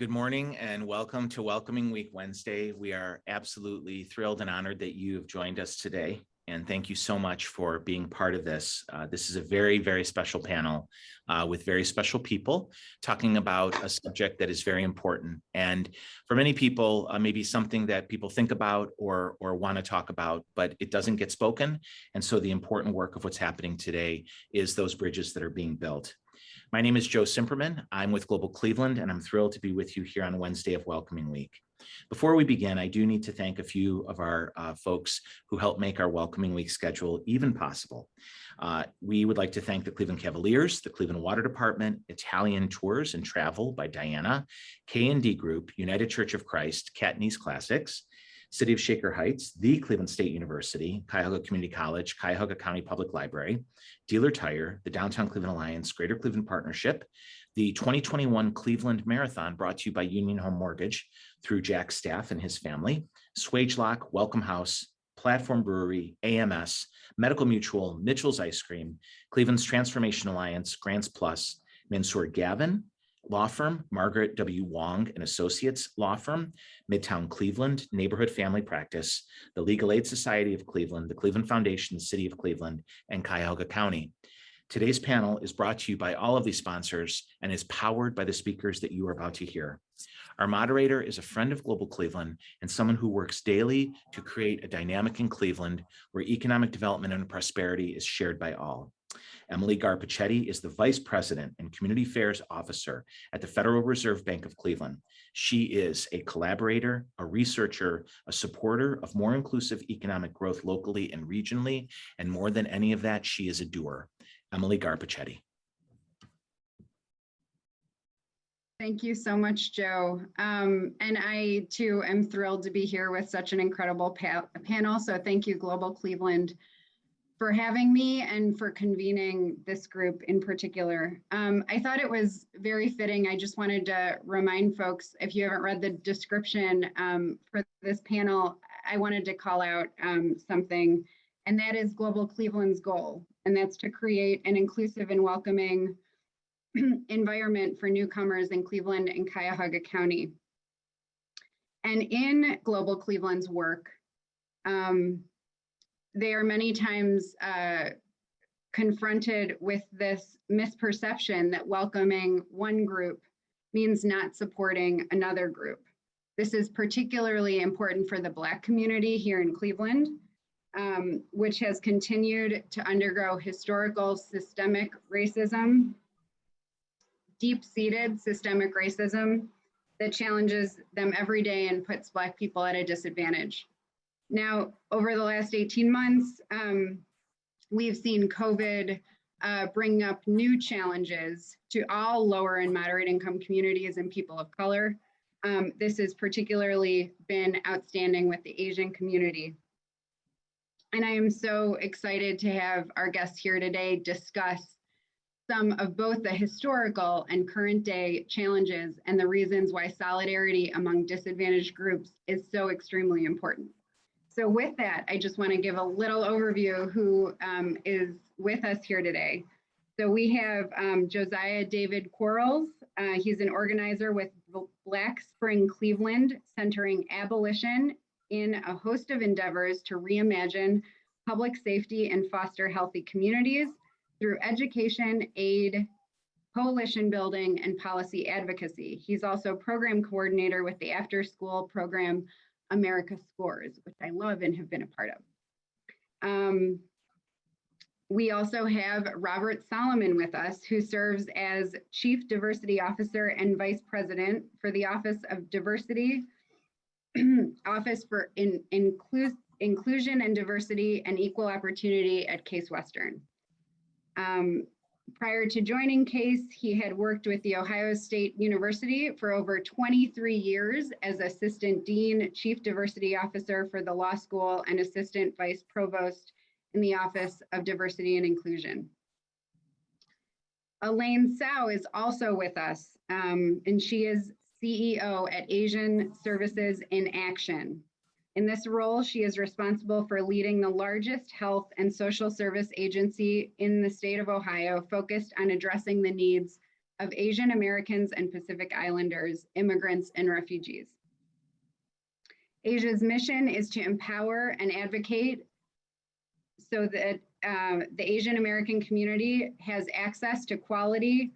Good morning and welcome to Welcoming Week Wednesday. We are absolutely thrilled and honored that you have joined us today. And thank you so much for being part of this. This is a very, very special panel with very special people talking about a subject that is very important. And for many people, maybe something that people think about or want to talk about, but it doesn't get spoken. And so the important work of what's happening today is those bridges that are being built. My name is Joe Simperman. I'm with Global Cleveland, and I'm thrilled to be with you here on Wednesday of Welcoming Week. Before we begin, I do need to thank a few of our folks who helped make our Welcoming Week schedule even possible. We would like to thank the Cleveland Cavaliers, the Cleveland Water Department, Italian Tours and Travel by Diana, K&D Group, United Church of Christ, Katniss Classics, City of Shaker Heights, the Cleveland State University, Cuyahoga Community College, Cuyahoga County Public Library, Dealer Tire, the Downtown Cleveland Alliance, Greater Cleveland Partnership, the 2021 Cleveland Marathon brought to you by Union Home Mortgage through Jack's staff and his family, Swagelock, Welcome House, Platform Brewery, AMS, Medical Mutual, Mitchell's Ice Cream, Cleveland's Transformation Alliance, Grants Plus, Mansour Gavin, Law Firm, Margaret W. Wong and Associates Law Firm, Midtown Cleveland, Neighborhood Family Practice, the Legal Aid Society of Cleveland, the Cleveland Foundation, the City of Cleveland, and Cuyahoga County. Today's panel is brought to you by all of these sponsors and is powered by the speakers that you are about to hear. Our moderator is a friend of Global Cleveland and someone who works daily to create a dynamic in Cleveland where economic development and prosperity is shared by all. Emily Garr Pacetti is the Vice President and Community Affairs Officer at the Federal Reserve Bank of Cleveland. She is a collaborator, a researcher, a supporter of more inclusive economic growth locally and regionally, and more than any of that, she is a doer. Emily Garr Pacetti. Thank you so much, Joe. And I, too, am thrilled to be here with such an incredible panel. So thank you, Global Cleveland, for having me and for convening this group in particular. I thought it was very fitting. I just wanted to remind folks, if you haven't read the description for this panel, I wanted to call out something, and that is Global Cleveland's goal, and that's to create an inclusive and welcoming environment for newcomers in Cleveland and Cuyahoga County. And in Global Cleveland's work, they are many times confronted with this misperception that welcoming one group means not supporting another group. This is particularly important for the Black community here in Cleveland, which has continued to undergo historical systemic racism, deep-seated systemic racism that challenges them every day and puts Black people at a disadvantage. Now, over the last 18 months, we've seen COVID bring up new challenges to all lower and moderate income communities and people of color. This has particularly been outstanding with the Asian community. And I am so excited to have our guests here today discuss some of both the historical and current day challenges and the reasons why solidarity among disadvantaged groups is so extremely important. So with that, I just want to give a little overview of who is with us here today. So we have Josiah David Quarles. He's an organizer with Black Spring Cleveland, centering abolition in a host of endeavors to reimagine public safety and foster healthy communities through education, aid, coalition building, and policy advocacy. He's also program coordinator with the after-school program America Scores, which I love and have been a part of. We also have Robert Solomon with us, who serves as Chief Diversity Officer and Vice President for the Office of Diversity, Office for Inclusion and Diversity and Equal Opportunity at Case Western. Prior to joining CASE, he had worked with the Ohio State University for over 23 years as Assistant Dean, Chief Diversity Officer for the Law School, and Assistant Vice Provost in the Office of Diversity and Inclusion. Elaine Tso is also with us, and she is CEO at Asian Services in Action. In this role, she is responsible for leading the largest health and social service agency in the state of Ohio, focused on addressing the needs of Asian Americans and Pacific Islanders, immigrants, and refugees. Asia's mission is to empower and advocate so that the Asian American community has access to quality,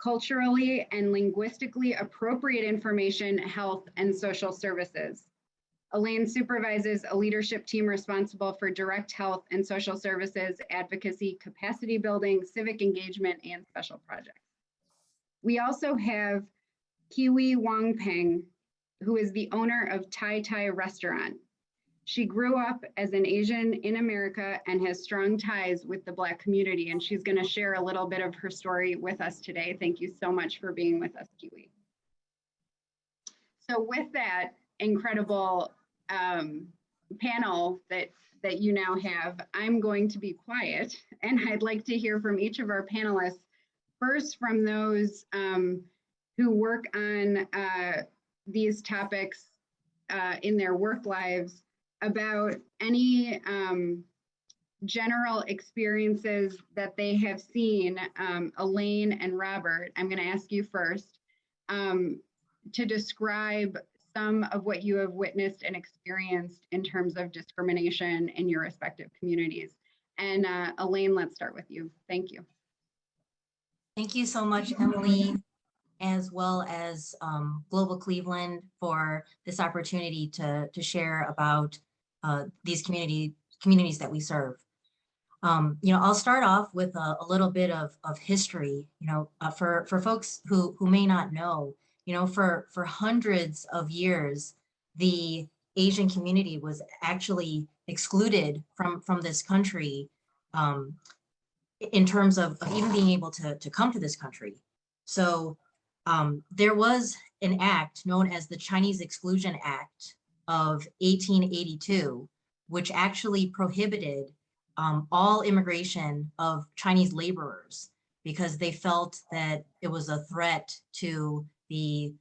culturally and linguistically appropriate information, health, and social services. Elaine supervises a leadership team responsible for direct health and social services, advocacy, capacity building, civic engagement, and special projects. We also have Kiwi Wongpeng, who is the owner of Thai Restaurant. She grew up as an Asian in America and has strong ties with the Black community, and she's going to share a little bit of her story with us today. Thank you so much for being with us, Kiwi. So with that incredible panel that you now have, I'm going to be quiet, and I'd like to hear from each of our panelists, first from those who work on these topics in their work lives, about any general experiences that they have seen. Elaine and Robert, I'm going to ask you first to describe some of what you have witnessed and experienced in terms of discrimination in your respective communities. And Elaine, let's start with you. Thank you. Thank you so much, Emily, as well as Global Cleveland, for this opportunity to share about these communities that we serve. I'll start off with a little bit of history. For folks who may not know, for hundreds of years, the Asian community was actually excluded from this country in terms of even being able to come to this country. So there was an act known as the Chinese Exclusion Act of 1882, which actually prohibited all immigration of Chinese laborers because they felt that it was a threat to the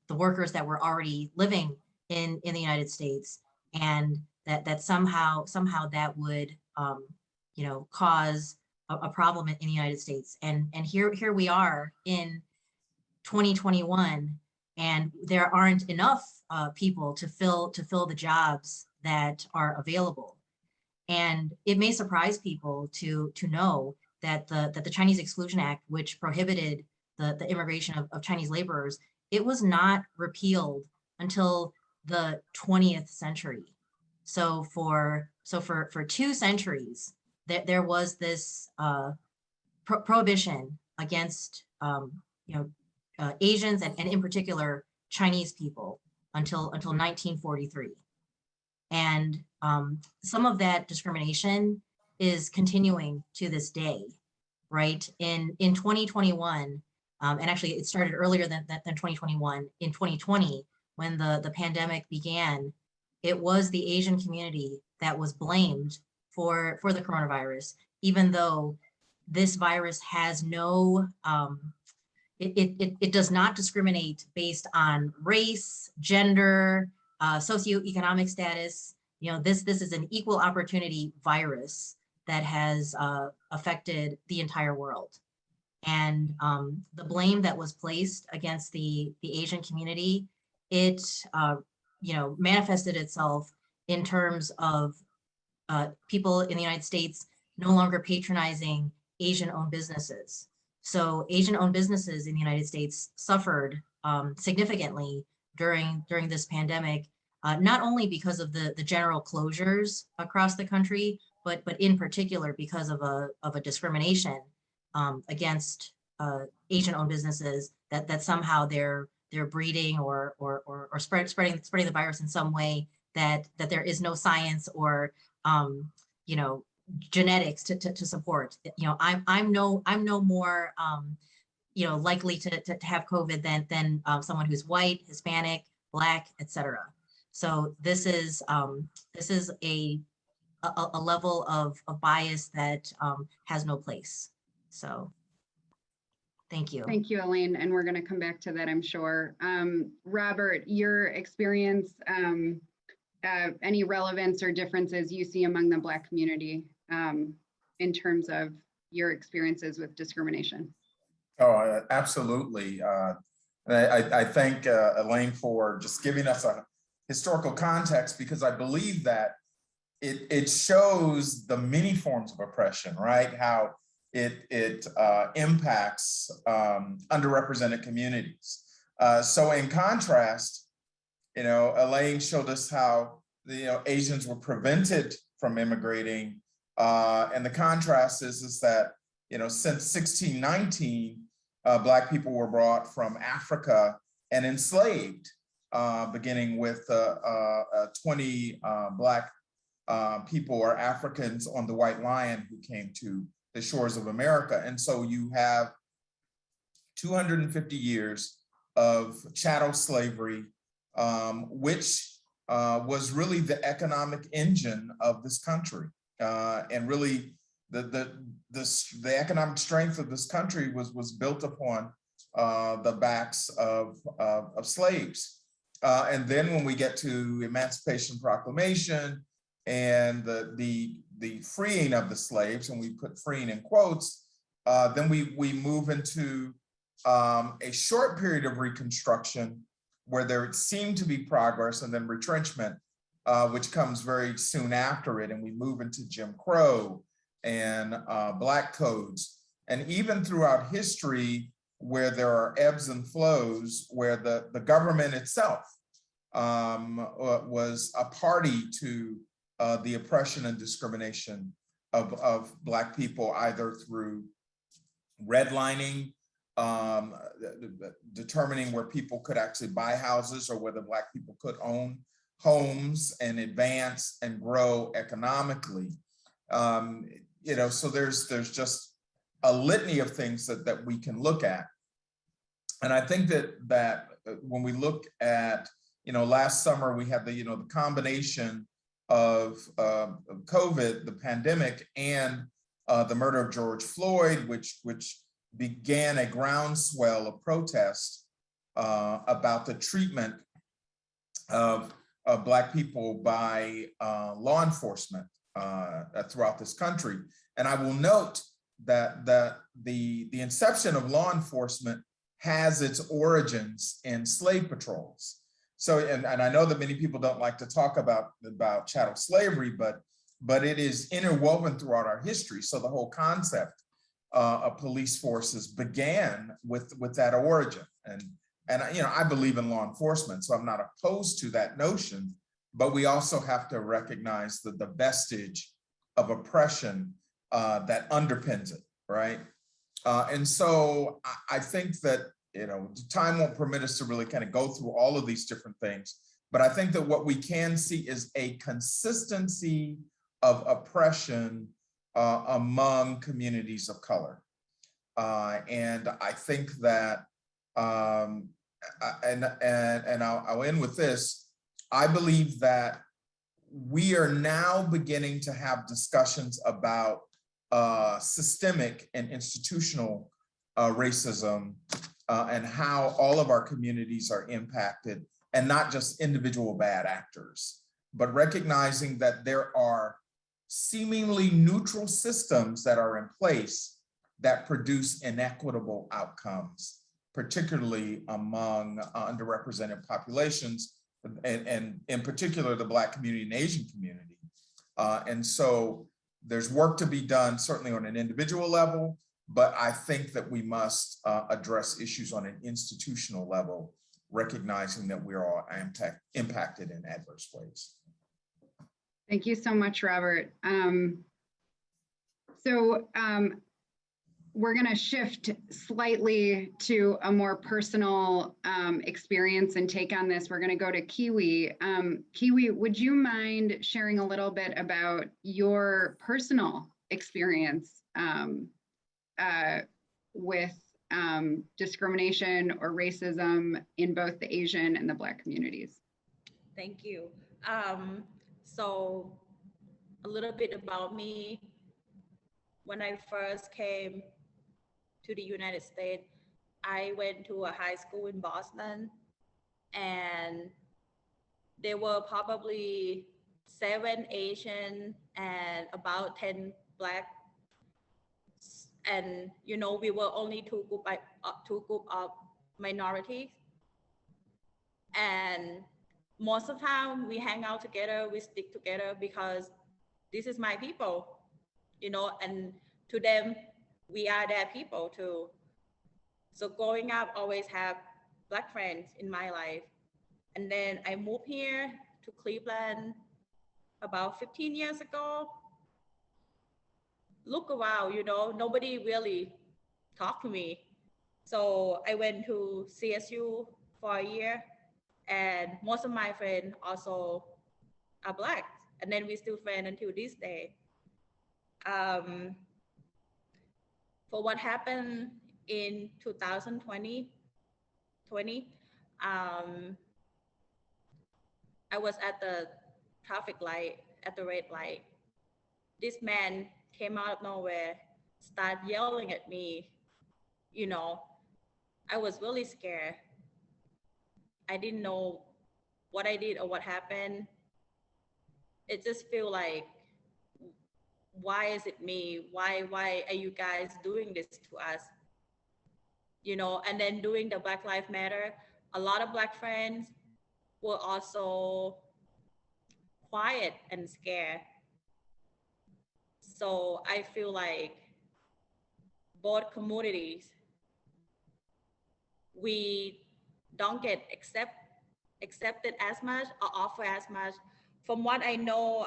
workers that were already living in the United States, and that somehow that would cause a problem in the United States. And here we are in 2021, and there aren't enough people to fill the jobs that are available. And it may surprise people to know that the Chinese Exclusion Act, which prohibited the immigration of Chinese laborers, it was not repealed until the 20th century. So for 2 centuries, there was this prohibition against Asians and in particular Chinese people until 1943. And some of that discrimination is continuing to this day, right? In 2021, and actually it started earlier than 2021, in 2020, when the pandemic began, it was the Asian community that was blamed for the coronavirus, even though this virus has no, it does not discriminate based on race, gender, socioeconomic status. This is an equal opportunity virus that has affected the entire world. And the blame that was placed against the Asian community, it manifested itself in terms of people in the United States no longer patronizing Asian-owned businesses. So Asian-owned businesses in the United States suffered significantly during this pandemic, not only because of the general closures across the country, but in particular because of a discrimination against Asian-owned businesses that somehow they're breeding or spreading the virus in some way that there is no science or genetics to support. I'm no more likely to have COVID than someone who's white, Hispanic, Black, etc. So this is a level of bias that has no place. So thank you. Thank you, Elaine. And we're going to come back to that, I'm sure. Robert, your experience, any relevance or differences you see among the Black community in terms of your experiences with discrimination. Oh, absolutely. I thank Elaine for just giving us a historical context, because I believe that it shows the many forms of oppression, right? How it impacts underrepresented communities. So in contrast, Elaine showed us how Asians were prevented from immigrating, and the contrast is that since 1619, Black people were brought from Africa and enslaved, beginning with 20 Black people or Africans on the White Lion who came to the shores of America. And so you have 250 years of chattel slavery, which was really the economic engine of this country. And really the economic strength of this country was built upon the backs of slaves. And then when we get to Emancipation Proclamation and the freeing of the slaves, and we put freeing in quotes, then we move into a short period of Reconstruction where there seemed to be progress, and then retrenchment, which comes very soon after it. And we move into Jim Crow and Black codes. And even throughout history, where there are ebbs and flows, where the government itself was a party to the oppression and discrimination of Black people, either through redlining, determining where people could actually buy houses, or whether Black people could own homes and advance and grow economically. So there's just a litany of things that we can look at. And I think that when we look at, last summer we had the combination of COVID, the pandemic, and the murder of George Floyd, which began a groundswell of protest about the treatment of Black people by law enforcement throughout this country. And I will note that the inception of law enforcement has its origins in slave patrols. So, and I know that many people don't like to talk about chattel slavery, but it is interwoven throughout our history. So the whole concept of police forces began with that origin. And I believe in law enforcement, so I'm not opposed to that notion, but we also have to recognize the vestige of oppression that underpins it, right? And so I think that, time won't permit us to really kind of go through all of these different things, but I think that what we can see is a consistency of oppression among communities of color. And I think that, and I'll end with this, I believe that we are now beginning to have discussions about systemic and institutional racism and how all of our communities are impacted, and not just individual bad actors, but recognizing that there are seemingly neutral systems that are in place that produce inequitable outcomes, particularly among underrepresented populations, and in particular, the Black community and Asian community. And so there's work to be done, certainly on an individual level, but I think that we must address issues on an institutional level, recognizing that we're all impacted in adverse ways. Thank you so much, Robert. We're going to shift slightly to a more personal experience and take on this. We're going to go to Kiwi. Kiwi, would you mind sharing a little bit about your personal experience with discrimination or racism in both the Asian and the Black communities? Thank you. So a little bit about me. When I first came to the United States, I went to a high school in Boston, and there were probably 7 Asian and about 10 Black and we were only two group of minorities, and most of the time we hang out together, we stick together because this is my people, and to them we are their people too. So growing up, always have Black friends in my life, and then I moved here to Cleveland about 15 years ago. Look around, nobody really talked to me. So I went to CSU for a year, and most of my friends also are Black, and then we're still friends until this day. For what happened in 2020, I was at the traffic light, at the red light. This man came out of nowhere, started yelling at me. I was really scared. I didn't know what I did or what happened. It just feel like, why is it me? Why are you guys doing this to us? And then during the Black Lives Matter, a lot of Black friends were also quiet and scared. So I feel like both communities, we don't get accepted as much or offer as much. From what I know,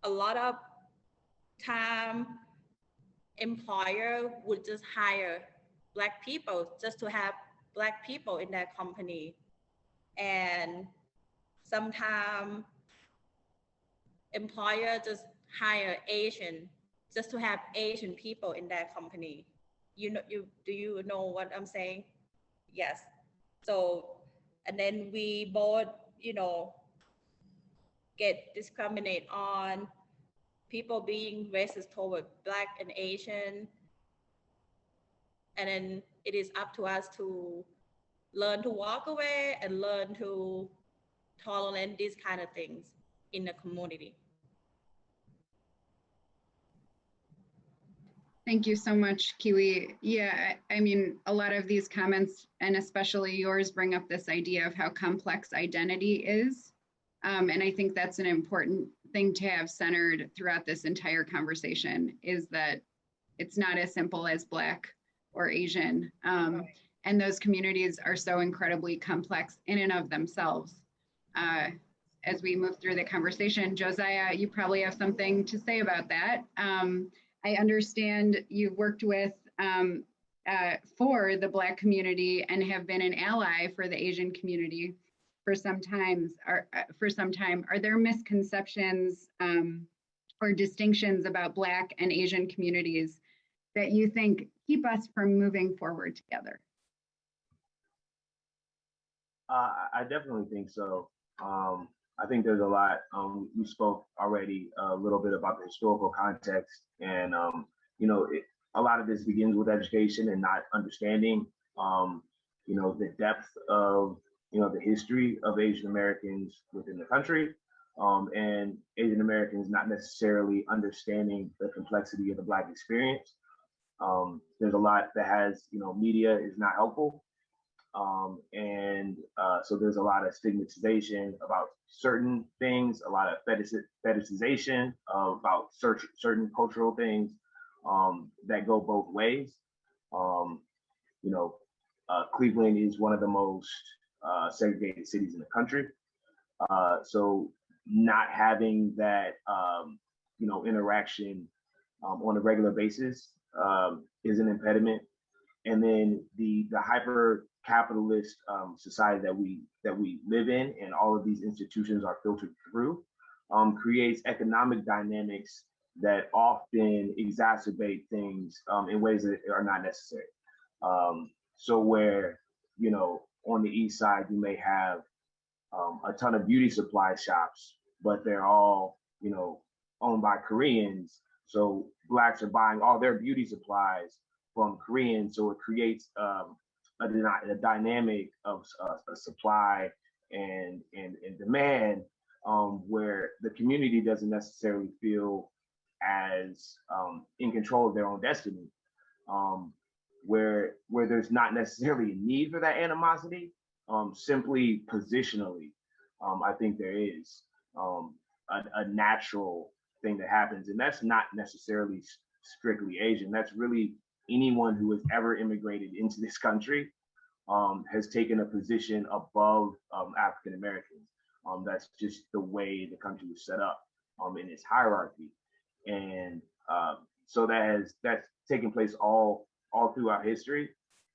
a lot of time employer would just hire Black people just to have Black people in their company. And sometimes employer just hire Asian just to have Asian people in their company. Do you know what I'm saying? Yes. So, and then we both, get discriminated on, people being racist toward Black and Asian. And then it is up to us to learn to walk away and learn to tolerate these kind of things in the community. Thank you so much, Kiwi. Yeah, I mean, a lot of these comments, and especially yours, bring up this idea of how complex identity is. And I think that's an important thing to have centered throughout this entire conversation, is that it's not as simple as Black or Asian. And those communities are so incredibly complex in and of themselves. As we move through the conversation, Josiah, you probably have something to say about that. I understand you've worked with for the Black community and have been an ally for the Asian community for some time. Are there misconceptions or distinctions about Black and Asian communities that you think keep us from moving forward together? I definitely think so. I think there's a lot. We spoke already a little bit about the historical context, and a lot of this begins with education and not understanding, the depth of the history of Asian Americans within the country, and Asian Americans not necessarily understanding the complexity of the Black experience. There's a lot that has, media is not helpful. So there's a lot of stigmatization about certain things, a lot of fetishization about certain cultural things that go both ways. Cleveland is one of the most segregated cities in the country. So not having that, interaction on a regular basis is an impediment. And then the hyper capitalist society that we live in, and all of these institutions are filtered through, creates economic dynamics that often exacerbate things in ways that are not necessary. So where, on the East Side, you may have a ton of beauty supply shops, but they're all, owned by Koreans. So Blacks are buying all their beauty supplies from Koreans. So it creates a dynamic of a supply and demand, where the community doesn't necessarily feel as in control of their own destiny, where there's not necessarily a need for that animosity, simply positionally, I think there is a natural thing that happens, and that's not necessarily strictly Asian. That's really anyone who has ever immigrated into this country has taken a position above African Americans. That's just the way the country was set up in its hierarchy, and so that's taken place all throughout history.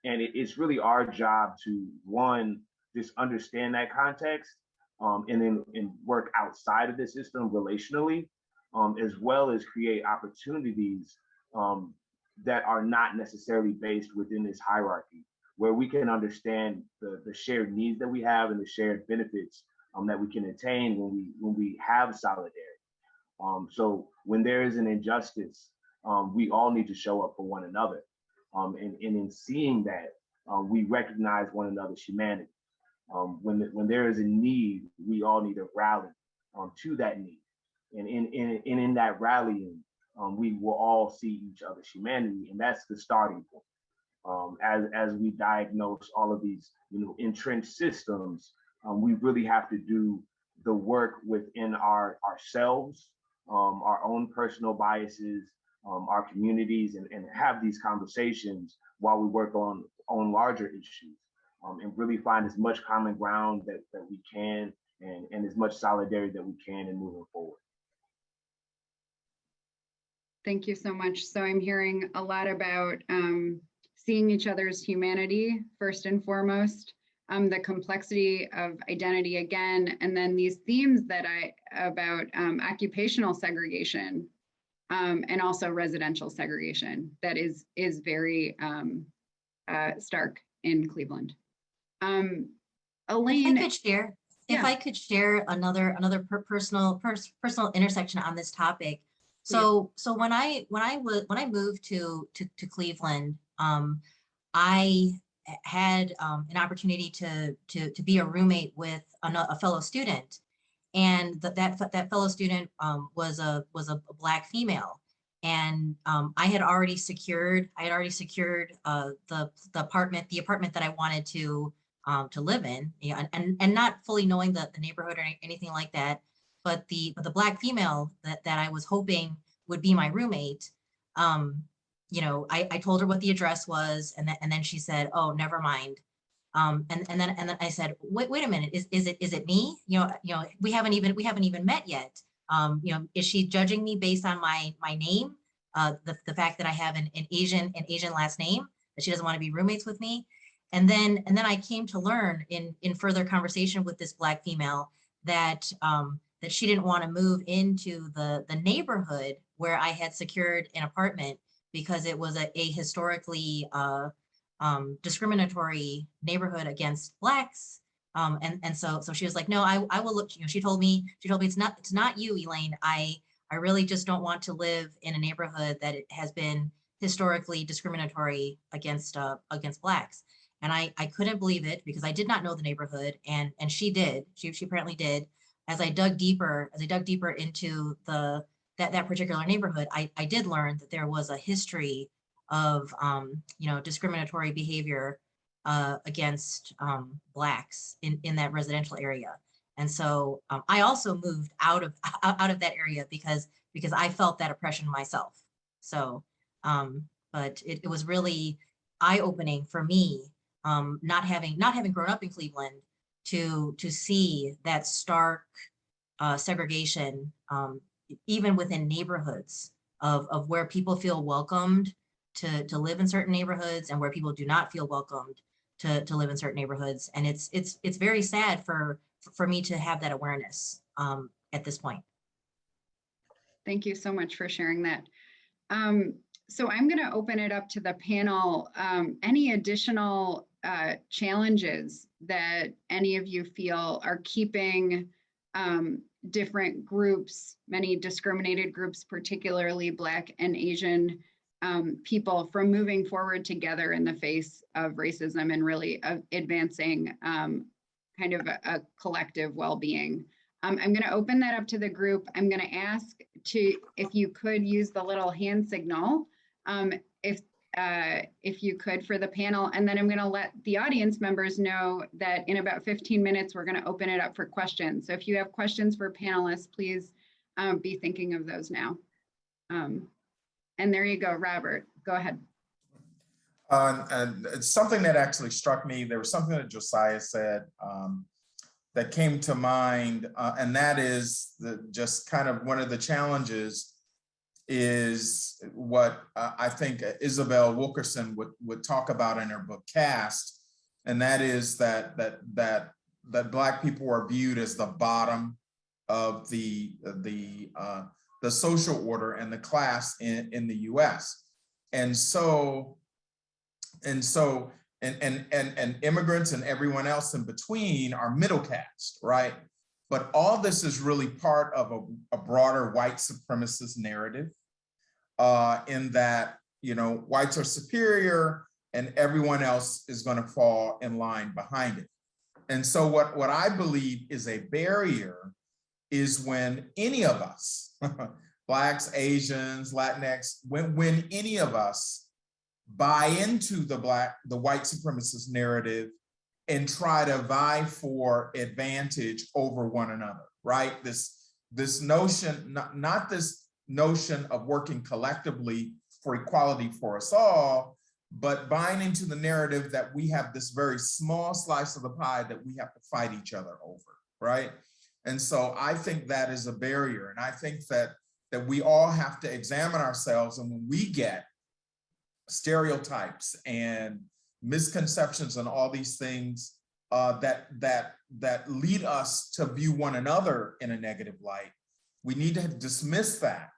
And it's really our job to, one, just understand that context, and then work outside of the system relationally, as well as create opportunities that are not necessarily based within this hierarchy, where we can understand the shared needs that we have and the shared benefits that we can attain when we have solidarity. So when there is an injustice, we all need to show up for one another. And in seeing that, we recognize one another's humanity. When there is a need, we all need to rally to that need. And in that rallying, we will all see each other's humanity, and that's the starting point. As we diagnose all of these, entrenched systems, we really have to do the work within ourselves, our own personal biases, our communities, and have these conversations while we work on larger issues, and really find as much common ground that we can, and as much solidarity that we can in moving forward. Thank you so much. So I'm hearing a lot about seeing each other's humanity, first and foremost, the complexity of identity again, and then these themes about occupational segregation, and also residential segregation that is very stark in Cleveland. Elaine, if I could share another personal intersection on this topic. So when I moved to Cleveland, I had an opportunity to be a roommate with a fellow student, and that fellow student was a Black female, and I had already secured the apartment that I wanted to live in, and not fully knowing the neighborhood or anything like that. But the Black female that I was hoping would be my roommate, I told her what the address was, and then she said, "Oh, never mind." And then I said, "Wait a minute, is it me? We haven't even met yet. Is she judging me based on my name, the fact that I have an Asian last name, that she doesn't want to be roommates with me?" And then I came to learn in further conversation with this Black female that she didn't want to move into the neighborhood where I had secured an apartment because it was a historically discriminatory neighborhood against Blacks. And so she was like, "No, I will look." She told me it's not you, Elaine. I really just don't want to live in a neighborhood that it has been historically discriminatory against Blacks. And I couldn't believe it, because I did not know the neighborhood, and she did. She apparently did. As I dug deeper into that particular neighborhood, I did learn that there was a history of discriminatory behavior against Blacks in that residential area. And so I also moved out of that area because I felt that oppression myself. So but it was really eye-opening for me, not having grown up in Cleveland, to see that stark segregation, even within neighborhoods, of where people feel welcomed to live in certain neighborhoods, and where people do not feel welcomed to live in certain neighborhoods. And it's very sad for me to have that awareness at this point. thank you so much for sharing that. So I'm going to open it up to the panel. Any additional challenges that any of you feel are keeping different groups, many discriminated groups, particularly Black and Asian people, from moving forward together in the face of racism and really advancing kind of a collective well-being? I'm going to open that up to the group. I'm going to ask if you could use the little hand signal, if you could for the panel, and then I'm going to let the audience members know that in about 15 minutes, we're going to open it up for questions. So if you have questions for panelists, please be thinking of those now. And there you go, Robert, go ahead. And it's something that actually struck me. There was something that Josiah said that came to mind, and that is just kind of one of the challenges is what I think Isabel Wilkerson would talk about in her book Caste, and that is that Black people are viewed as the bottom of the social order and the class in the U.S. And immigrants and everyone else in between are middle caste, right? But all this is really part of a broader white supremacist narrative in that, you know, whites are superior and everyone else is going to fall in line behind it. And so what I believe is a barrier is when any of us, Blacks, Asians, Latinx, when any of us buy into the white supremacist narrative and try to vie for advantage over one another, right? This notion, not this notion of working collectively for equality for us all, but buying into the narrative that we have this very small slice of the pie that we have to fight each other over, right? And so I think that is a barrier. And I think that we all have to examine ourselves, and when we get stereotypes and misconceptions and all these things that lead us to view one another in a negative light, we need to dismiss that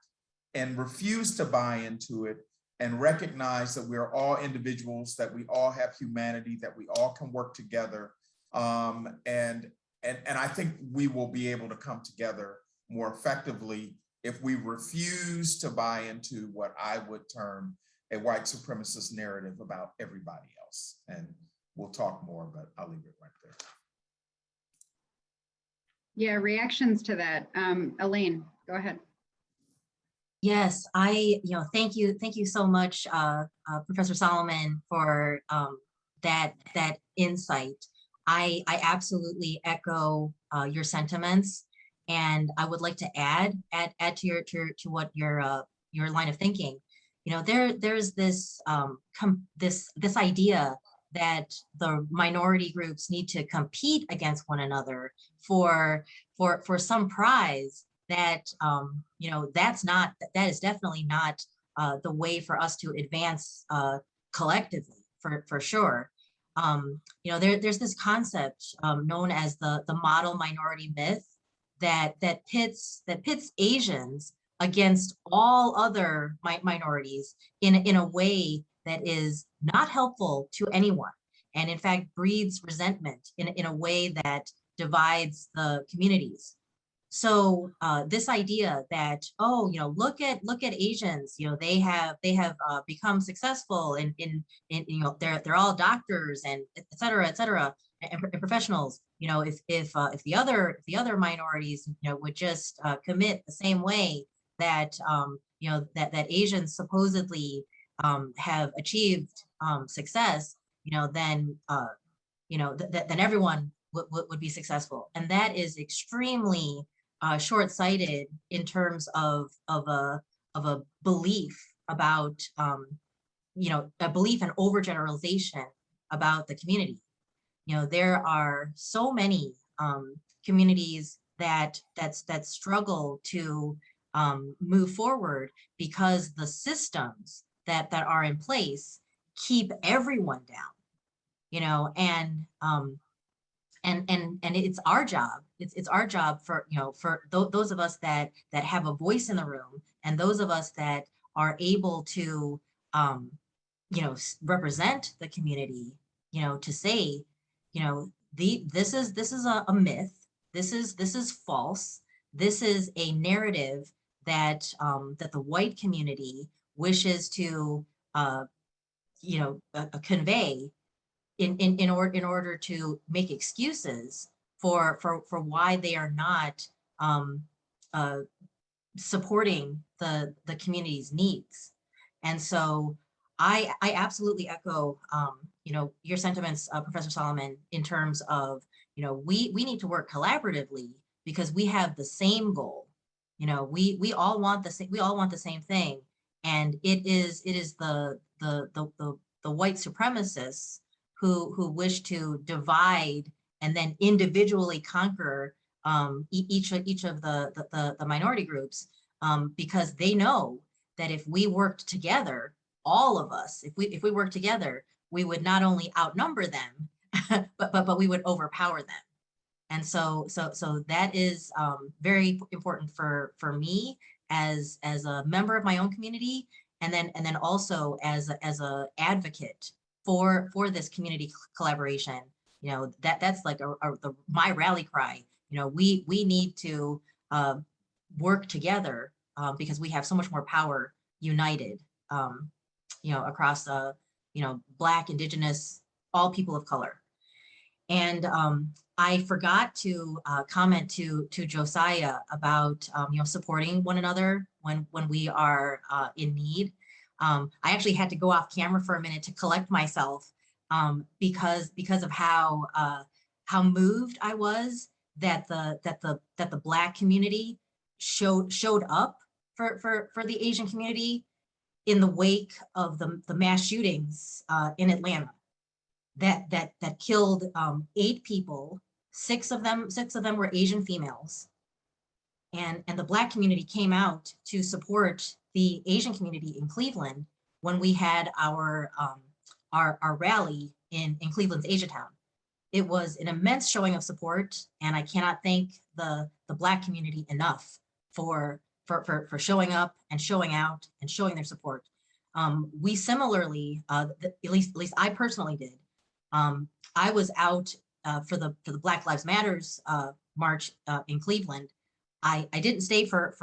and refuse to buy into it and recognize that we're all individuals, that we all have humanity, that we all can work together. And I think we will be able to come together more effectively if we refuse to buy into what I would term a white supremacist narrative about everybody else. And we'll talk more, but I'll leave it right there. Yeah, reactions to that. Elaine, go ahead. Yes, thank you so much, Professor Solomon, for that insight. I absolutely echo your sentiments, and I would like to add to what your line of thinking. You know, there's this this idea that the minority groups need to compete against one another for some prize that you know, that is definitely not the way for us to advance collectively, for sure. You know, there's this concept known as the model minority myth that pits Asians against all other minorities in a way that is not helpful to anyone, and in fact breeds resentment in a way that divides the communities. So this idea that, oh, you know, look at Asians, you know, they have become successful in you know, they're all doctors and et cetera, and professionals. You know, if the other minorities, you know, would just commit the same way that you know, that Asians supposedly have achieved success, you know, then you know, then everyone would be successful, and that is extremely short-sighted in terms of a belief about you know, a belief and overgeneralization about the community. You know, there are so many communities that struggle to move forward because the systems that are in place keep everyone down. You know, and it's our job. It's our job for, you know, for those of us that have a voice in the room, and those of us that are able to, you know, represent the community, you know, to say, you know, this is a myth. This is false. This is a narrative that that the white community wishes to, you know, convey in order to make excuses for why they are not uh, supporting the community's needs. And so I absolutely echo, you know, your sentiments, Professor Solomon, in terms of, you know, we need to work collaboratively because we have the same goal. You know, we all want the same, we all want the same thing. And it is the white supremacists who wish to divide and then individually conquer each of the minority groups, because they know that if we worked together, all of us, if we work together, we would not only outnumber them, but we would overpower them. And so that is very important for me as a member of my own community, and then also as a advocate for this community collaboration. You know, that's like my rally cry. You know, we need to work together because we have so much more power united. You know, across you know, Black, Indigenous, all people of color. And I forgot to comment to Josiah about you know, supporting one another when we are in need. I actually had to go off camera for a minute to collect myself because of how moved I was that the Black community showed up for the Asian community in the wake of the mass shootings in Atlanta that killed 8 people. Six of them were Asian females, and the Black community came out to support the Asian community in Cleveland when we had our rally in Cleveland's Asiatown. It was an immense showing of support, and I cannot thank the Black community enough for showing up and showing out and showing their support. We similarly, at least I personally did. I was out for the Black Lives Matters march in Cleveland. I didn't stay for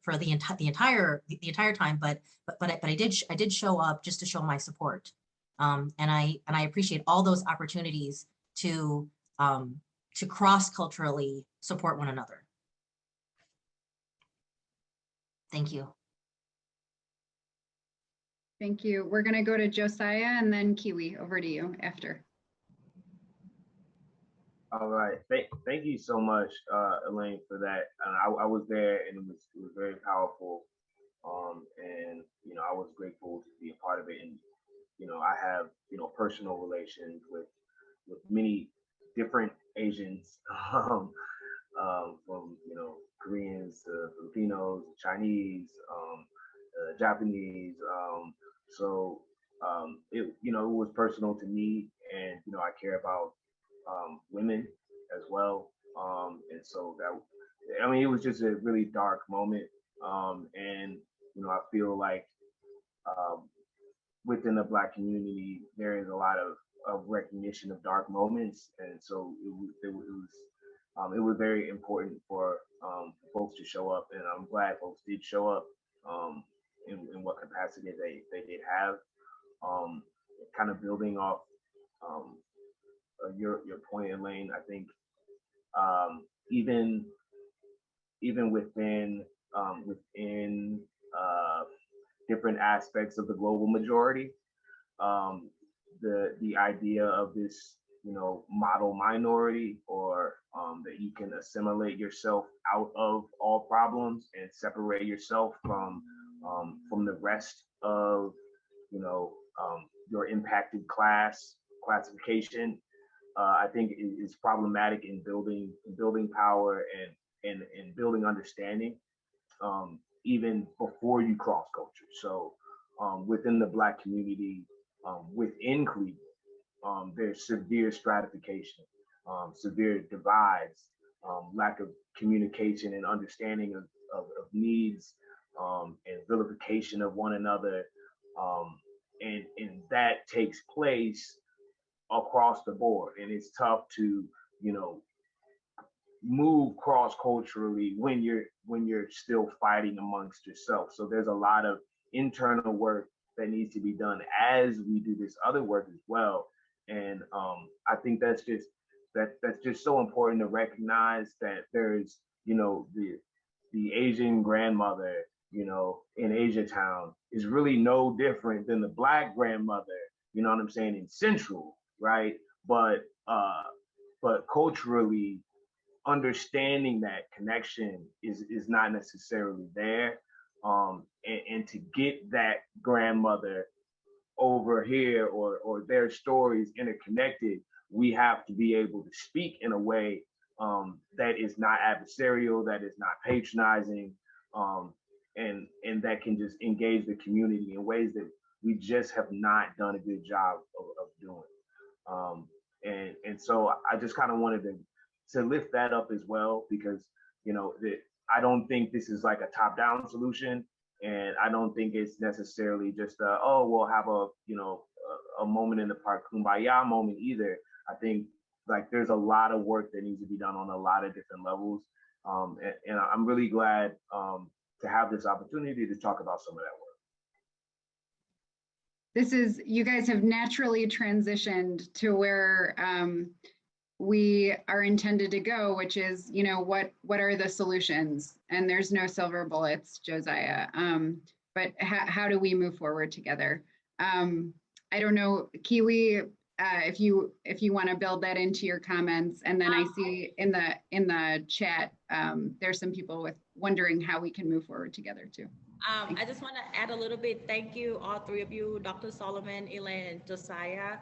the entire time, but I did show up just to show my support, and I appreciate all those opportunities to cross-culturally support one another. Thank you. Thank you. We're going to go to Josiah and then Kiwi. Over to you after. All right. Thank you so much, Elaine, for that. I was there, and it was very powerful. And you know, I was grateful to be a part of it. And you know, I have, you know, personal relations with many different Asians, from you know, Koreans to Filipinos, Chinese, Japanese. So it, you know, it was personal to me, and you know, I care about women as well. And so that, I mean, it was just a really dark moment. And you know, I feel like within the Black community, there is a lot of recognition of dark moments, and so it was very important for folks to show up, and I'm glad folks did show up in what capacity they did have. Kind of building off your point, Elaine, I think even within different aspects of the global majority, the idea of this, you know, model minority, or that you can assimilate yourself out of all problems and separate yourself from the rest of, you know, your impacted classification, I think is problematic in building power and building understanding, even before you cross culture. So within the Black community, within Cleveland, there's severe stratification, severe divides, lack of communication and understanding of needs, and vilification of one another. And that takes place across the board. And it's tough to, you know, move cross-culturally when you're still fighting amongst yourself. So there's a lot of internal work that needs to be done as we do this other work as well. And I think that's just so important to recognize that there's you know, the Asian grandmother, you know, in Asiatown is really no different than the Black grandmother, you know what I'm saying, in Central, right? But culturally, understanding that connection is not necessarily there. And to get that grandmother over here or their stories interconnected, we have to be able to speak in a way that is not adversarial, that is not patronizing, and that can just engage the community in ways that we just have not done a good job of doing. And so I just kind of wanted to lift that up as well, because, you know, I don't think this is like a top-down solution, and I don't think it's necessarily just oh, we'll have a, you know, a moment in the park, kumbaya moment either. I think like there's a lot of work that needs to be done on a lot of different levels, and I'm really glad to have this opportunity to talk about some of that work. You guys have naturally transitioned to where we are intended to go, which is, you know, what are the solutions? And there's no silver bullets, Josiah. But how do we move forward together? I don't know, Kiwi, if you want to build that into your comments, and then I see in the chat there's some people wondering how we can move forward together too. I just want to add a little bit. Thank you, all three of you, Dr. Solomon, Elaine, and Josiah.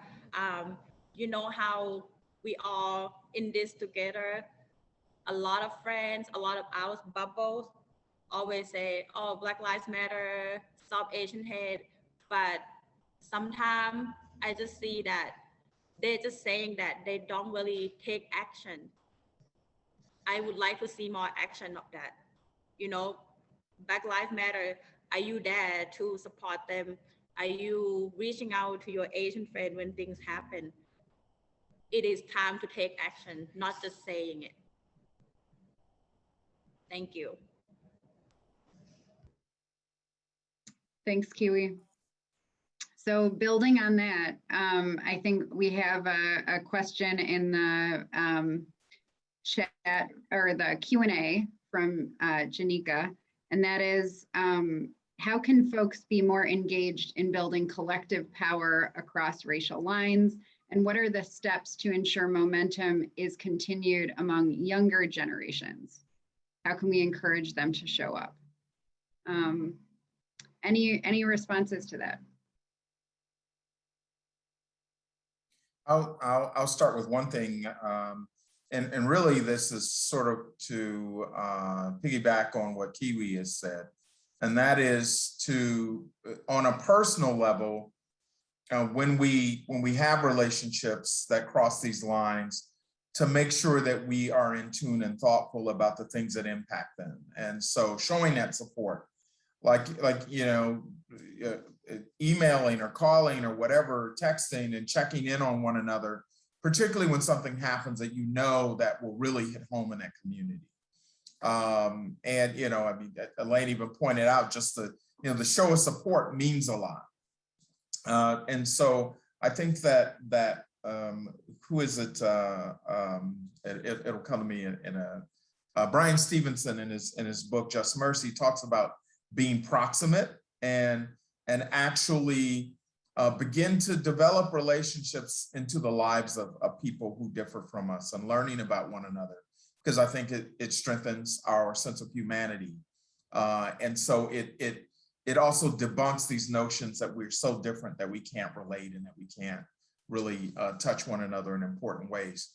You know how we all in this together. A lot of friends, a lot of our bubbles always say, oh, Black Lives Matter, South Asian hate. But sometimes I just see that they're just saying that they don't really take action. I would like to see more action of that. You know, Black Lives Matter, are you there to support them? Are you reaching out to your Asian friend when things happen? It is time to take action, not just saying it. Thank you. Thanks, Kiwi. So building on that, I think we have a question in the chat or the Q&A from Janika, and that is, how can folks be more engaged in building collective power across racial lines? And what are the steps to ensure momentum is continued among younger generations? How can we encourage them to show up? Any responses to that? I'll start with one thing, and really this is sort of to piggyback on what Kiwi has said, and that is to, on a personal level, when we have relationships that cross these lines, to make sure that we are in tune and thoughtful about the things that impact them. And so showing that support, like you know, emailing or calling or whatever, texting and checking in on one another, particularly when something happens that you know that will really hit home in that community. And you know, I mean, Elaine even pointed out just the show of support means a lot. And so I think that who is it? It'll come to me in a Brian Stevenson in his book Just Mercy talks about being proximate and actually begin to develop relationships into the lives of people who differ from us and learning about one another, because I think it strengthens our sense of humanity. And so it also debunks these notions that we're so different that we can't relate and that we can't really touch one another in important ways.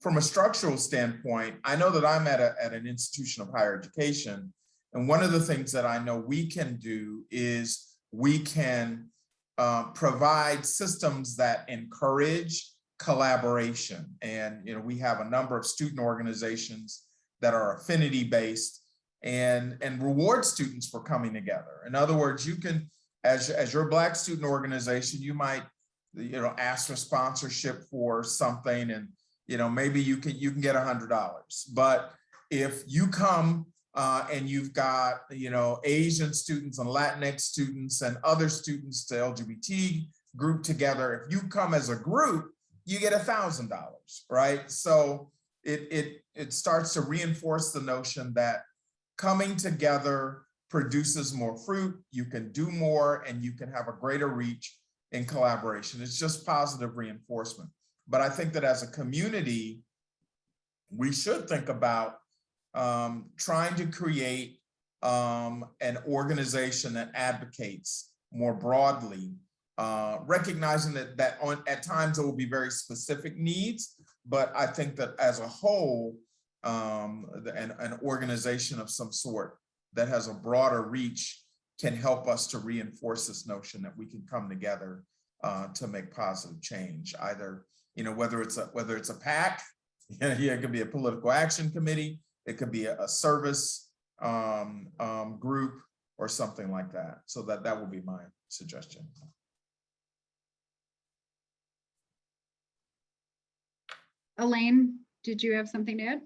From a structural standpoint, I know that I'm at an institution of higher education, and one of the things that I know we can do is we can provide systems that encourage collaboration. And you know, we have a number of student organizations that are affinity based and reward students for coming together. In other words, you can, as your Black student organization, you might, you know, ask for sponsorship for something, and you know, maybe you can get $100. But if you come and you've got, you know, Asian students and Latinx students and other students to LGBT group together, if you come as a group, you get $1,000, right? So it starts to reinforce the notion that coming together produces more fruit, you can do more, and you can have a greater reach in collaboration. It's just positive reinforcement. But I think that as a community, we should think about trying to create an organization that advocates more broadly, recognizing that at times there will be very specific needs, but I think that as a whole, an organization of some sort that has a broader reach can help us to reinforce this notion that we can come together to make positive change. Either, whether it's a PAC, it could be a political action committee, it could be a service group or something like that. So that would be my suggestion. Elaine, did you have something to add?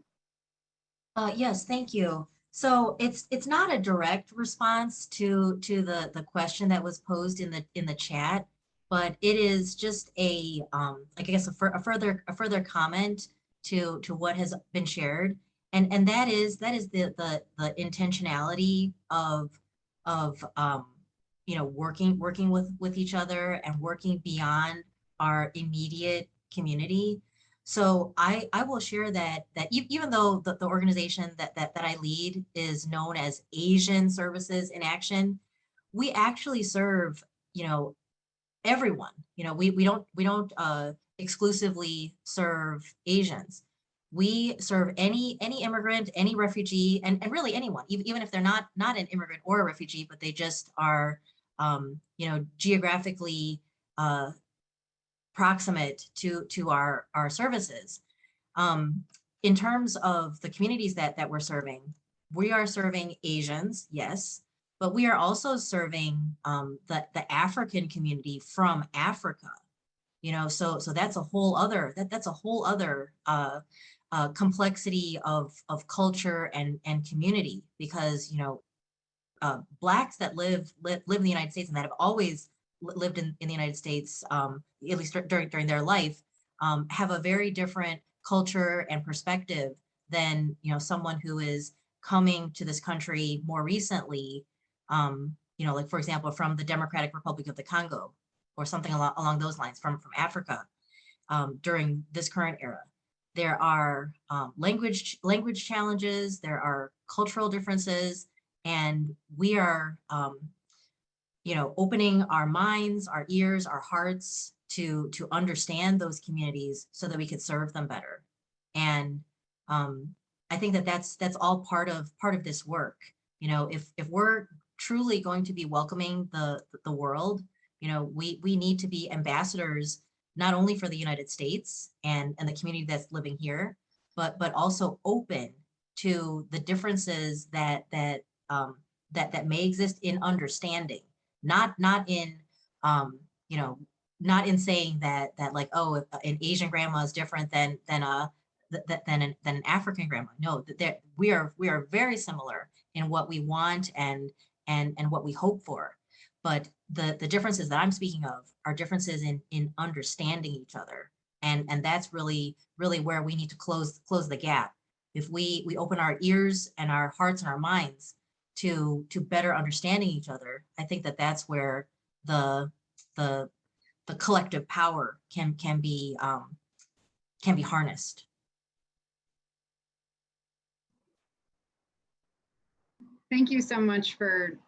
Yes, thank you. So it's not a direct response to the question that was posed in the chat, but it is just a I guess a further comment to what has been shared, and that is the intentionality of working with each other and working beyond our immediate community. So I will share that even though the organization that I lead is known as Asian Services in Action, we actually serve, everyone. We don't exclusively serve Asians. We serve any immigrant, any refugee, and really anyone, even if they're not an immigrant or a refugee, but they just are geographically proximate to our services. In terms of the communities that we're serving, we are serving Asians, yes, but we are also serving the African community from Africa. So that's a whole other complexity of culture and community, because Blacks that live in the United States and that have always lived in the United States, at least during their life, have a very different culture and perspective than someone who is coming to this country more recently, like for example from the Democratic Republic of the Congo or something along those lines, from Africa, during this current era. There are language challenges, there are cultural differences, and we are opening our minds, our ears, our hearts to understand those communities so that we could serve them better. And I think that's all part of this work. If we're truly going to be welcoming the world, we need to be ambassadors, not only for the United States and the community that's living here, but also open to the differences that may exist in understanding. Not in not in saying that like, oh, an Asian grandma is different than an African grandma. No, that we are very similar in what we want and what we hope for. But the differences that I'm speaking of are differences in understanding each other, and that's really where we need to close the gap. If we open our ears and our hearts and our minds to better understanding each other, I think that's where the collective power can be harnessed. Thank you so much for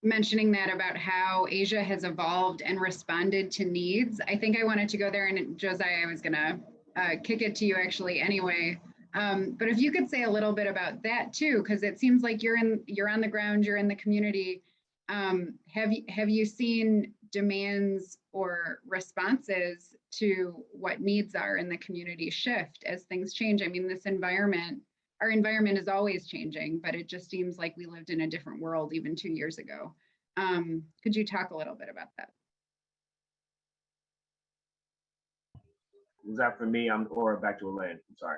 mentioning that about how Asia has evolved and responded to needs. I think I wanted to go there, and Josiah, I was gonna kick it to you actually anyway. But if you could say a little bit about that too, because it seems like you're on the ground, you're in the community. Have you seen demands or responses to what needs are in the community shift as things change? I mean, our environment is always changing, but it just seems like we lived in a different world even 2 years ago. Could you talk a little bit about that? Was that for me? Or back to Elaine? I'm sorry.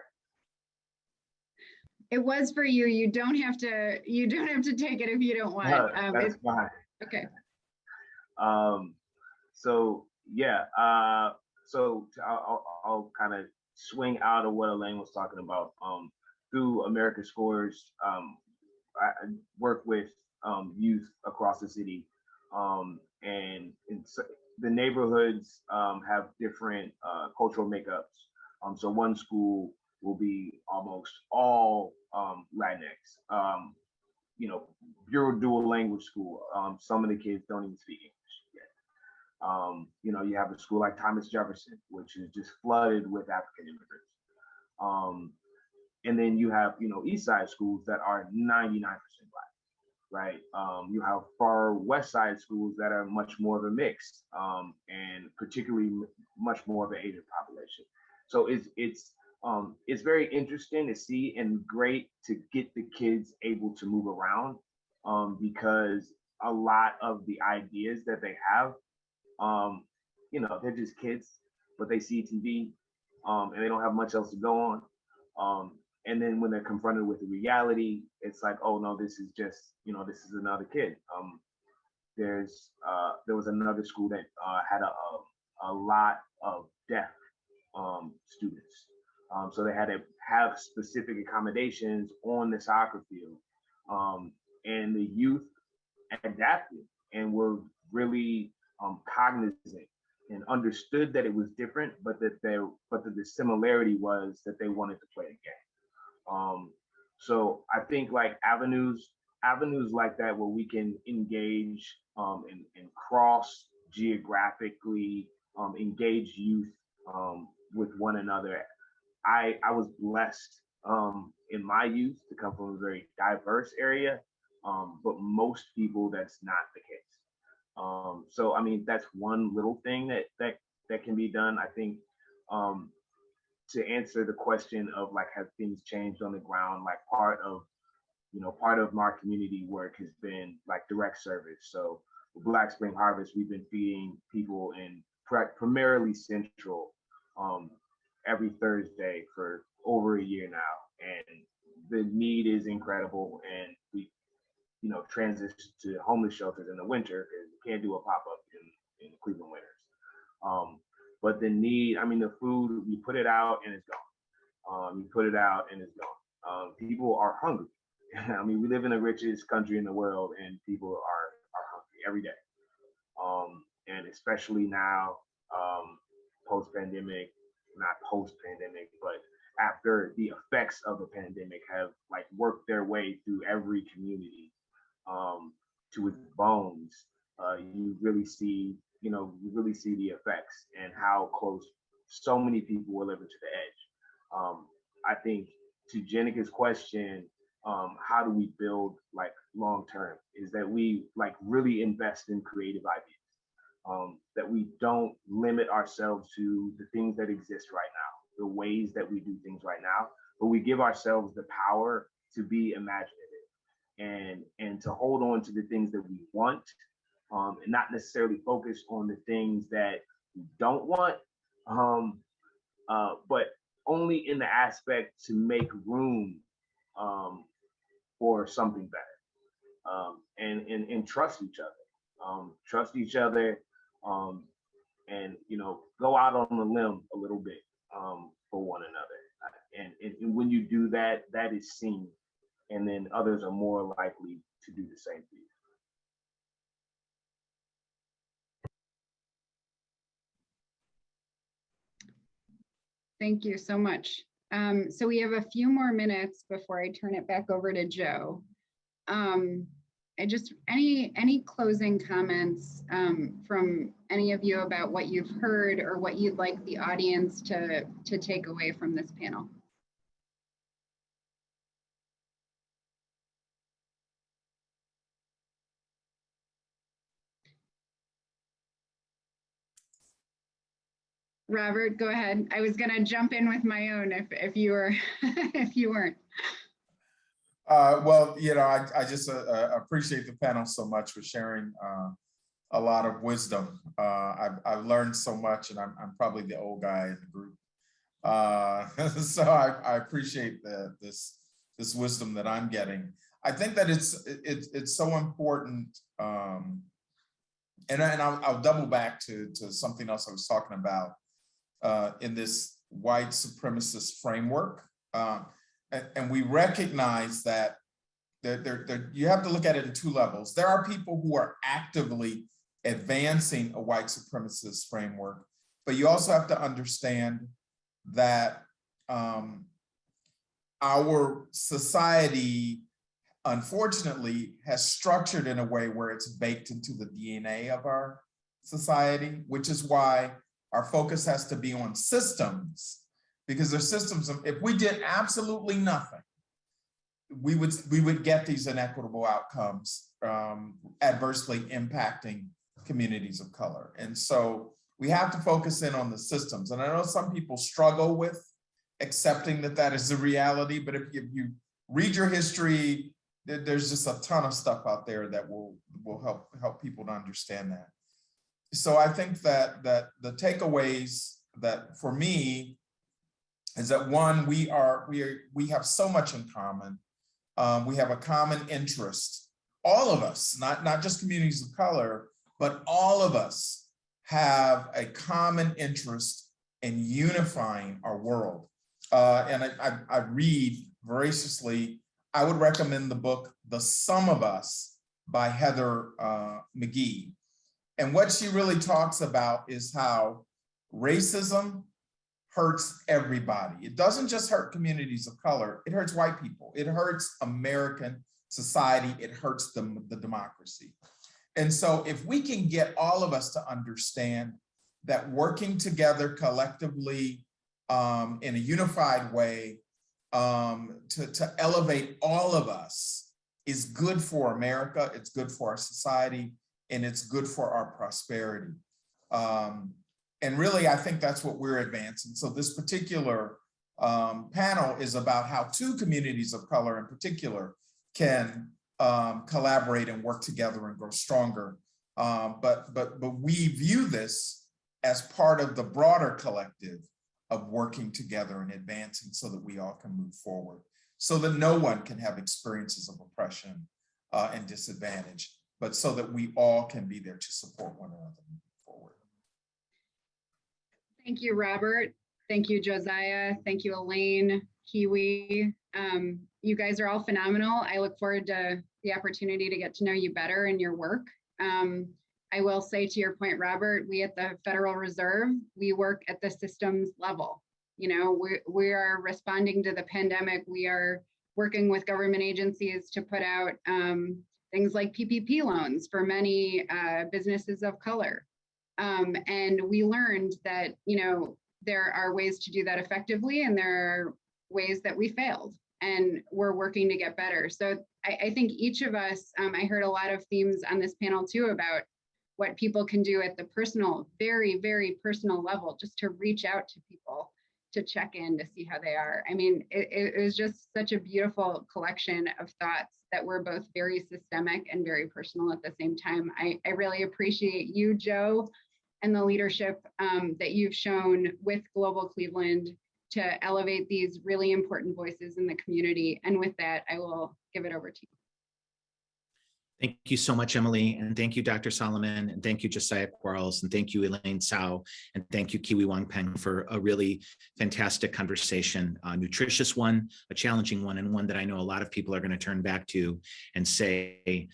It was for you. You don't have to take it if you don't want. No, that's fine. Okay. So yeah. So I'll kind of swing out of what Elaine was talking about. Through America Scores, I work with youth across the city, and the neighborhoods have different cultural makeups. So one school will be almost all Latinx. You know, pure dual language school. Some of the kids don't even speak English yet. You know, you have a school like Thomas Jefferson, which is just flooded with African immigrants. And then you have, you know, East Side schools that are 99% Black, right? You have far West Side schools that are much more of a mix, and particularly much more of an Asian population. So it's very interesting to see and great to get the kids able to move around, because a lot of the ideas that they have, you know, they're just kids, but they see TV, and they don't have much else to go on. And then when they're confronted with the reality, it's like, oh no, this is just, you know, this is another kid. There was another school that had a lot of deaf students. So they had to have specific accommodations on the soccer field. And the youth adapted and were really cognizant and understood that it was different, but that the similarity was that they wanted to play a game. So I think like avenues like that where we can engage and cross geographically, engage youth with one another. I was blessed in my youth to come from a very diverse area, but most people that's not the case. So I mean that's one little thing that can be done. I think to answer the question of like have things changed on the ground, like part of my community work has been like direct service. So Black Spring Harvest, we've been feeding people in primarily Central every Thursday for over a year now, and the need is incredible. And we, you know, transition to homeless shelters in the winter because we can't do a pop-up in the Cleveland winters. But the need, I mean, the food, you put it out and it's gone. You put it out and it's gone. People are hungry. I mean, we live in the richest country in the world, and people are hungry every day. And especially now, post-pandemic, not post-pandemic, but after the effects of the pandemic have like worked their way through every community to its bones, you really see the effects and how close so many people were living to the edge. I think to Jenica's question, how do we build like long term, is that we like really invest in creative ideas, that we don't limit ourselves to the things that exist right now, the ways that we do things right now, but we give ourselves the power to be imaginative and to hold on to the things that we want, and not necessarily focus on the things that we don't want, but only in the aspect to make room for something better, and trust each other, and you know, go out on a limb a little bit for one another, and when you do that, that is seen, and then others are more likely to do the same for you. Thank you so much. So we have a few more minutes before I turn it back over to Joe. Any closing comments from any of you about what you've heard or what you'd like the audience to take away from this panel? Robert, go ahead. I was going to jump in with my own if you were if you weren't. Well, you know, I just appreciate the panel so much for sharing a lot of wisdom. I've learned so much, and I'm probably the old guy in the group. So I appreciate this wisdom that I'm getting. I think that it's so important. And I'll double back to something else I was talking about in this white supremacist framework. And we recognize that you have to look at it in two levels. There are people who are actively advancing a white supremacist framework, but you also have to understand that our society, unfortunately, has structured in a way where it's baked into the DNA of our society, which is why our focus has to be on systems, because there's systems. If we did absolutely nothing, we would get these inequitable outcomes, adversely impacting communities of color. And so we have to focus in on the systems. And I know some people struggle with accepting that that is the reality, but if you read your history, there's just a ton of stuff out there that will help people to understand that. So I think that the takeaways that for me is that one, we have so much in common. We have a common interest. All of us, not just communities of color, but all of us have a common interest in unifying our world. And I read voraciously. I would recommend the book, The Sum of Us by Heather McGhee. And what she really talks about is how racism hurts everybody. It doesn't just hurt communities of color, it hurts white people. It hurts American society, it hurts the democracy. And so if we can get all of us to understand that working together collectively in a unified way to elevate all of us is good for America, it's good for our society, and it's good for our prosperity. And really, I think that's what we're advancing. So this particular panel is about how two communities of color in particular can collaborate and work together and grow stronger. But we view this as part of the broader collective of working together and advancing so that we all can move forward, so that no one can have experiences of oppression and disadvantage, but so that we all can be there to support one another moving forward. Thank you, Robert. Thank you, Josiah. Thank you, Elaine, Kiwi. You guys are all phenomenal. I look forward to the opportunity to get to know you better in your work. I will say, to your point, Robert, we at the Federal Reserve, we work at the systems level. You know, we are responding to the pandemic. We are working with government agencies to put out things like PPP loans for many businesses of color. And we learned that, you know, there are ways to do that effectively, and there are ways that we failed, and we're working to get better. So I think each of us, I heard a lot of themes on this panel too about what people can do at the personal, very, very personal level, just to reach out to people, to check in, to see how they are. I mean, it was just such a beautiful collection of thoughts that were both very systemic and very personal at the same time. I really appreciate you, Joe, and the leadership that you've shown with Global Cleveland to elevate these really important voices in the community. And with that, I will give it over to you. Thank you so much, Emily. And thank you, Dr. Solomon. And thank you, Josiah Quarles. And thank you, Elaine Tso. And thank you, Kiwi Wongpeng, for a really fantastic conversation, a nutritious one, a challenging one, and one that I know a lot of people are going to turn back to and say,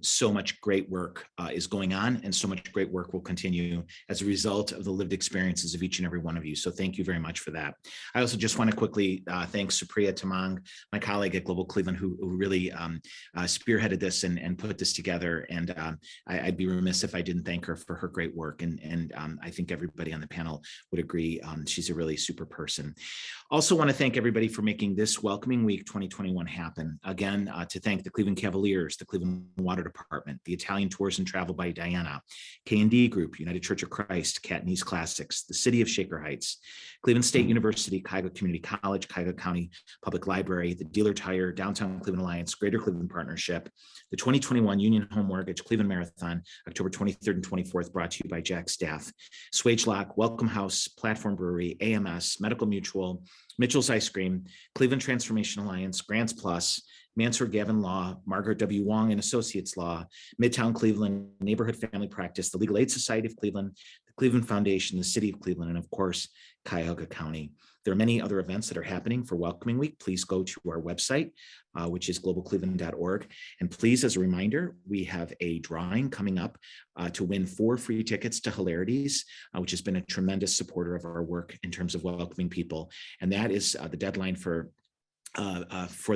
so much great work is going on, and so much great work will continue as a result of the lived experiences of each and every one of you. So thank you very much for that. I also just want to quickly thank Supriya Tamang, my colleague at Global Cleveland, who really spearheaded this and put this together. And I'd be remiss if I didn't thank her for her great work. And I think everybody on the panel would agree. She's a really super person. Also want to thank everybody for making this Welcoming Week 2021 happen. Again, to thank the Cleveland Cavaliers, the Cleveland Water Department, the Italian Tours and Travel by Diana, K&D Group, United Church of Christ, Katniss Classics, the City of Shaker Heights, Cleveland State University, Cuyahoga Community College, Cuyahoga County Public Library, the Dealer Tire, Downtown Cleveland Alliance, Greater Cleveland Partnership, the 2021 Union Home Mortgage Cleveland Marathon, October 23rd and 24th, brought to you by Jack Staff, Swage Lock, Welcome House, Platform Brewery, AMS, Medical Mutual, Mitchell's Ice Cream, Cleveland Transformation Alliance, Grants Plus, Mansur Gavin Law, Margaret W. Wong and Associates Law, Midtown Cleveland Neighborhood Family Practice, the Legal Aid Society of Cleveland, the Cleveland Foundation, the City of Cleveland, and of course, Cuyahoga County. There are many other events that are happening for Welcoming Week. Please go to our website, which is globalcleveland.org. And please, as a reminder, we have a drawing coming up to win 4 free tickets to Hilarities, which has been a tremendous supporter of our work in terms of welcoming people. And that is the deadline for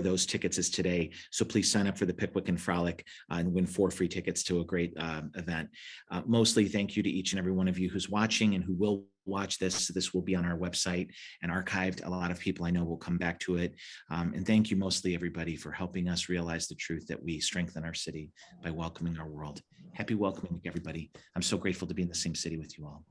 those tickets is today. So please sign up for the Pickwick and Frolic and win 4 free tickets to a great event. Mostly thank you to each and every one of you who's watching and who will watch this. This will be on our website and archived. A lot of people I know will come back to it. And thank you mostly everybody for helping us realize the truth that we strengthen our city by welcoming our world. Happy welcoming, everybody. I'm so grateful to be in the same city with you all.